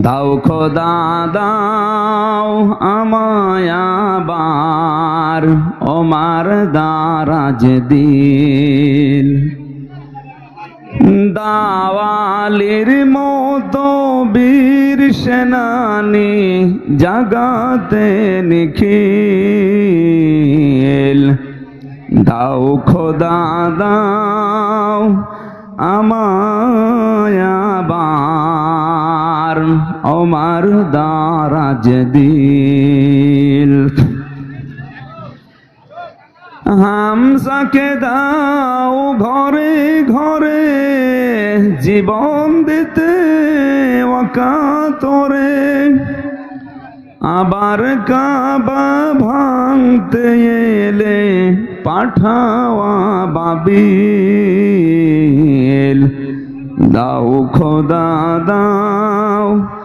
দাও খোদা দাও আমায় আবার ওমার দারাজ দিল দাওয়ালির মতো বীর সেনানি জাগাতে নিখিল দাও খোদা দাও আমায় আবার ওমার দারাজ দিল হামজাকে দাও ঘরে ঘরে জীবন দিতে ওয়াকাতরে আবার কাবা ভাঙতে এলে পাঠাওয়া বাবিল দাও খোদা দাও